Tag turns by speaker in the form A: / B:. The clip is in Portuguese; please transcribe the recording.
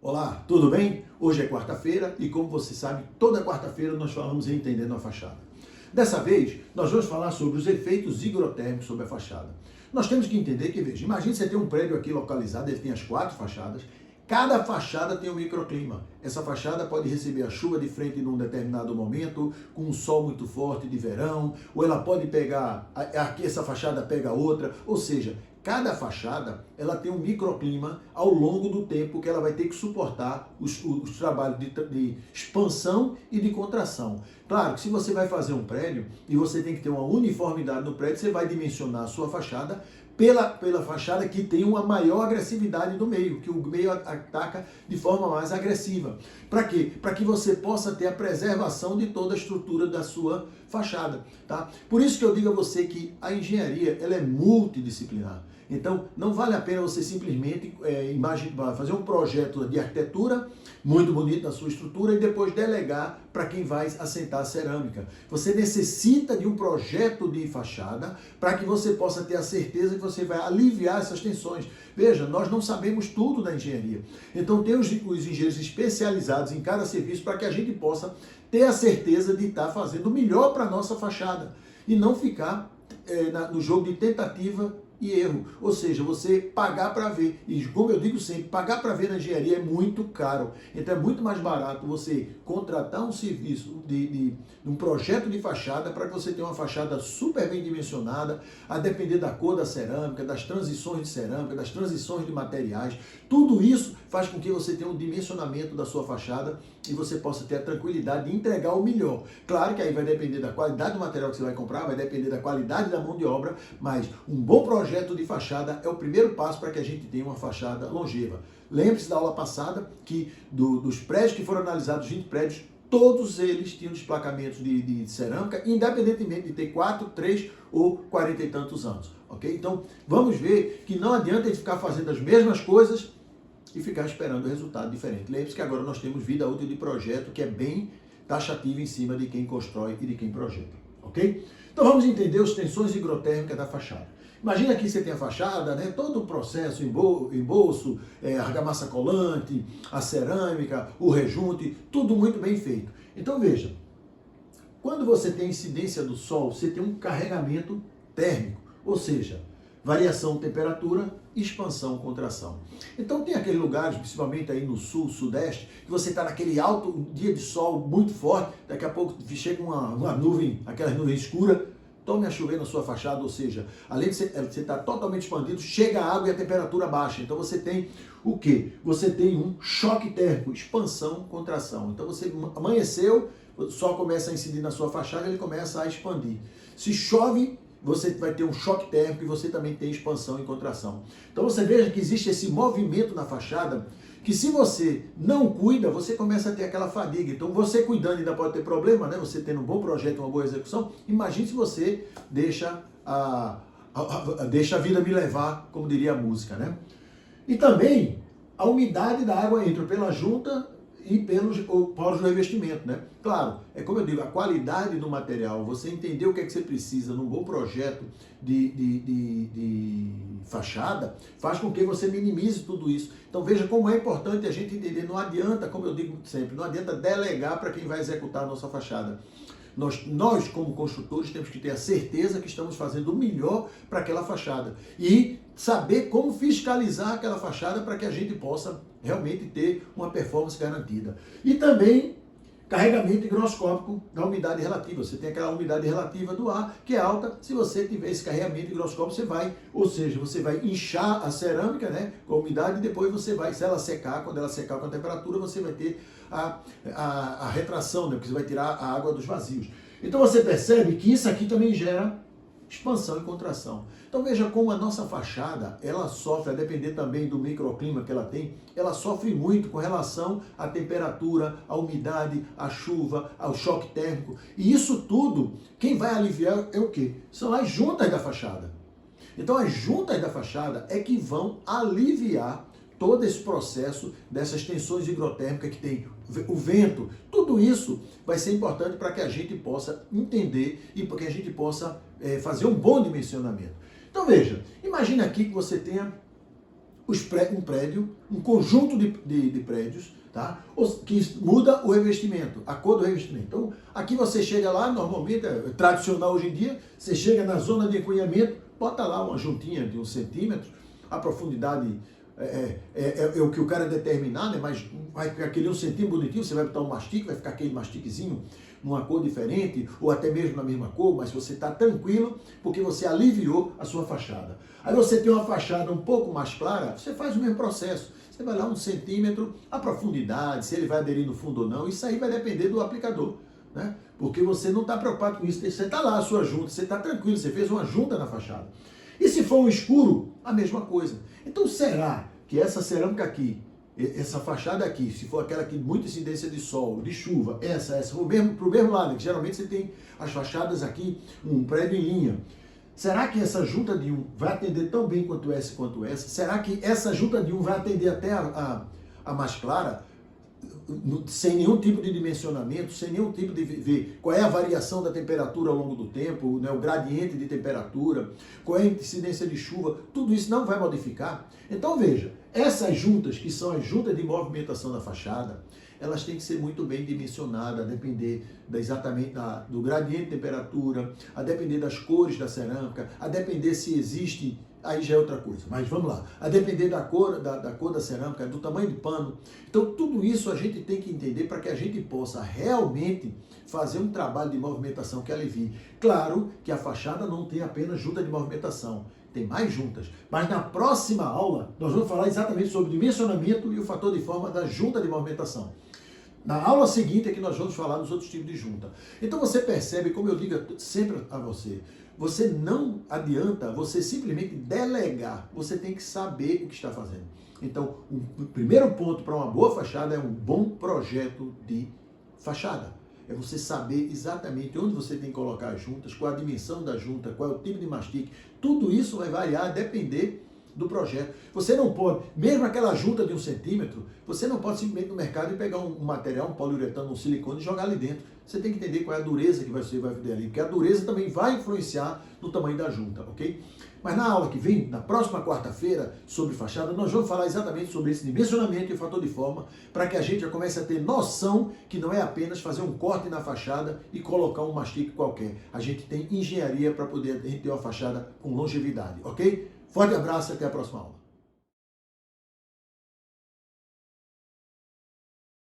A: Olá, tudo bem? Hoje é quarta-feira e, como você sabe, toda quarta-feira nós falamos em Entendendo a Fachada. Dessa vez, nós vamos falar sobre os efeitos higrotérmicos sobre a fachada. Nós temos que entender que, veja, imagine você ter um prédio aqui localizado, ele tem as 4 fachadas, cada fachada tem um microclima. Essa fachada pode receber a chuva de frente num determinado momento, com um sol muito forte de verão, ou ela pode pegar, aqui essa fachada pega outra, ou seja, cada fachada ela tem um microclima ao longo do tempo que ela vai ter que suportar os trabalhos de expansão e de contração. Claro que se você vai fazer um prédio e você tem que ter uma uniformidade no prédio, você vai dimensionar a sua fachada pela fachada que tem uma maior agressividade do meio, que o meio ataca de forma mais agressiva. Para quê? Para que você possa ter a preservação de toda a estrutura da sua fachada. Tá? Por isso que eu digo a você que a engenharia ela é multidisciplinar. Então, não vale a pena você simplesmente fazer um projeto de arquitetura muito bonito na sua estrutura e depois delegar para quem vai assentar a cerâmica. Você necessita de um projeto de fachada para que você possa ter a certeza que você vai aliviar essas tensões. Veja, nós não sabemos tudo da engenharia. Então, tem os engenheiros especializados em cada serviço para que a gente possa ter a certeza de estar fazendo o melhor para a nossa fachada e não ficar no jogo de tentativa e erro. Ou seja, você pagar para ver. E como eu digo sempre, pagar para ver na engenharia é muito caro. Então é muito mais barato você contratar um serviço de um projeto de fachada para que você tenha uma fachada super bem dimensionada, a depender da cor da cerâmica, das transições de cerâmica, das transições de materiais. Tudo isso faz com que você tenha um dimensionamento da sua fachada e você possa ter a tranquilidade de entregar o melhor. Claro que aí vai depender da qualidade do material que você vai comprar, vai depender da qualidade da mão de obra, mas um bom projeto de fachada é o primeiro passo para que a gente tenha uma fachada longeva. Lembre-se da aula passada que dos prédios que foram analisados, 20 prédios, todos eles tinham desplacamentos de cerâmica, independentemente de ter 4, 3 ou 40 e tantos anos. Ok? Então, vamos ver que não adianta a gente ficar fazendo as mesmas coisas e ficar esperando resultado diferente. Lembre-se que agora nós temos vida útil de projeto que é bem taxativa em cima de quem constrói e de quem projeta. Ok? Então vamos entender as tensões higrotérmicas da fachada. Imagina que você tem a fachada, né, todo o processo, embolso, argamassa colante, a cerâmica, o rejunte, tudo muito bem feito. Então veja, quando você tem incidência do sol, você tem um carregamento térmico, ou seja, variação de temperatura, expansão, contração. Então tem aqueles lugares, principalmente aí no sul, sudeste, que você está naquele alto dia de sol muito forte, daqui a pouco chega uma nuvem, aquela nuvem escura, tome a chover na sua fachada, ou seja, além de você estar totalmente expandido, chega a água e a temperatura baixa. Então você tem o quê? Você tem um choque térmico, expansão, contração. Então você amanheceu, o sol começa a incidir na sua fachada, ele começa a expandir. Se chove, você vai ter um choque térmico e você também tem expansão e contração. Então você veja que existe esse movimento na fachada que se você não cuida, você começa a ter aquela fadiga. Então você cuidando ainda pode ter problema, né? Você tendo um bom projeto, uma boa execução. Imagine se você deixa a vida me levar, como diria a música, né? E também a umidade da água entra pela junta e pelos poros do revestimento, né? Claro, é como eu digo, a qualidade do material, você entender o que é que você precisa num bom projeto de fachada, faz com que você minimize tudo isso. Então veja como é importante a gente entender, não adianta, como eu digo sempre, não adianta delegar para quem vai executar a nossa fachada. Nós, como construtores, temos que ter a certeza que estamos fazendo o melhor para aquela fachada e saber como fiscalizar aquela fachada para que a gente possa realmente ter uma performance garantida. E também carregamento higroscópico da umidade relativa. Você tem aquela umidade relativa do ar que é alta. Se você tiver esse carregamento higroscópico, você vai inchar a cerâmica, né, com a umidade e depois você vai, se ela secar, quando ela secar com a temperatura, você vai ter a retração, né, porque você vai tirar a água dos vazios. Então você percebe que isso aqui também gera expansão e contração. Então veja como a nossa fachada, ela sofre, a depender também do microclima que ela tem, ela sofre muito com relação à temperatura, à umidade, à chuva, ao choque térmico. E isso tudo, quem vai aliviar é o quê? São as juntas da fachada. Então as juntas da fachada é que vão aliviar todo esse processo dessas tensões higrotérmicas que tem o vento. Tudo isso vai ser importante para que a gente possa entender e para que a gente possa fazer um bom dimensionamento. Então veja, imagine aqui que você tenha um prédio, um conjunto de prédios, tá? Que muda o revestimento, a cor do revestimento. Então, aqui você chega lá, normalmente, é tradicional hoje em dia, você chega na zona de acunhamento, bota lá uma juntinha de 1 centímetro, a profundidade é o que o cara determinar, né? Mas vai ficar aquele 1 centímetro bonitinho, você vai botar um mastique, vai ficar aquele mastiquezinho numa cor diferente, ou até mesmo na mesma cor, mas você está tranquilo, porque você aliviou a sua fachada. Aí você tem uma fachada um pouco mais clara, você faz o mesmo processo. Você vai lá 1 centímetro, a profundidade, se ele vai aderir no fundo ou não, isso aí vai depender do aplicador, né? Porque você não está preocupado com isso, você está lá a sua junta, você está tranquilo, você fez uma junta na fachada. E se for um escuro, a mesma coisa. Então será que essa cerâmica aqui, essa fachada aqui, se for aquela que muita incidência de sol, de chuva, essa, pro mesmo lado, que geralmente você tem as fachadas aqui, um prédio em linha. Será que essa junta de um vai atender tão bem quanto essa? Será que essa junta de um vai atender até a mais clara? Sem nenhum tipo de dimensionamento, sem nenhum tipo de ver qual é a variação da temperatura ao longo do tempo, né, o gradiente de temperatura, qual é a incidência de chuva, tudo isso não vai modificar. Então veja, essas juntas, que são as juntas de movimentação da fachada, elas têm que ser muito bem dimensionadas, a depender exatamente do gradiente de temperatura, a depender das cores da cerâmica, a depender se existe, aí já é outra coisa, mas vamos lá, a depender da cor da cerâmica, do tamanho do pano. Então tudo isso a gente tem que entender para que a gente possa realmente fazer um trabalho de movimentação que alivie. Claro que a fachada não tem apenas junta de movimentação, tem mais juntas. Mas na próxima aula, nós vamos falar exatamente sobre o dimensionamento e o fator de forma da junta de movimentação. Na aula seguinte é que nós vamos falar dos outros tipos de junta. Então você percebe, como eu digo sempre a você, você não adianta você simplesmente delegar, você tem que saber o que está fazendo. Então, o primeiro ponto para uma boa fachada é um bom projeto de fachada. É você saber exatamente onde você tem que colocar as juntas, qual a dimensão da junta, qual é o tipo de mastique. Tudo isso vai variar, depender do projeto. Você não pode, mesmo aquela junta de 1 centímetro, você não pode simplesmente ir no mercado e pegar um material, um poliuretano, um silicone e jogar ali dentro. Você tem que entender qual é a dureza que você vai ter ali, porque a dureza também vai influenciar no tamanho da junta, ok? Mas na aula que vem, na próxima quarta-feira, sobre fachada, nós vamos falar exatamente sobre esse dimensionamento e fator de forma, para que a gente já comece a ter noção que não é apenas fazer um corte na fachada e colocar um mastique qualquer. A gente tem engenharia para poder ter uma fachada com longevidade, ok? Forte abraço e até a próxima aula.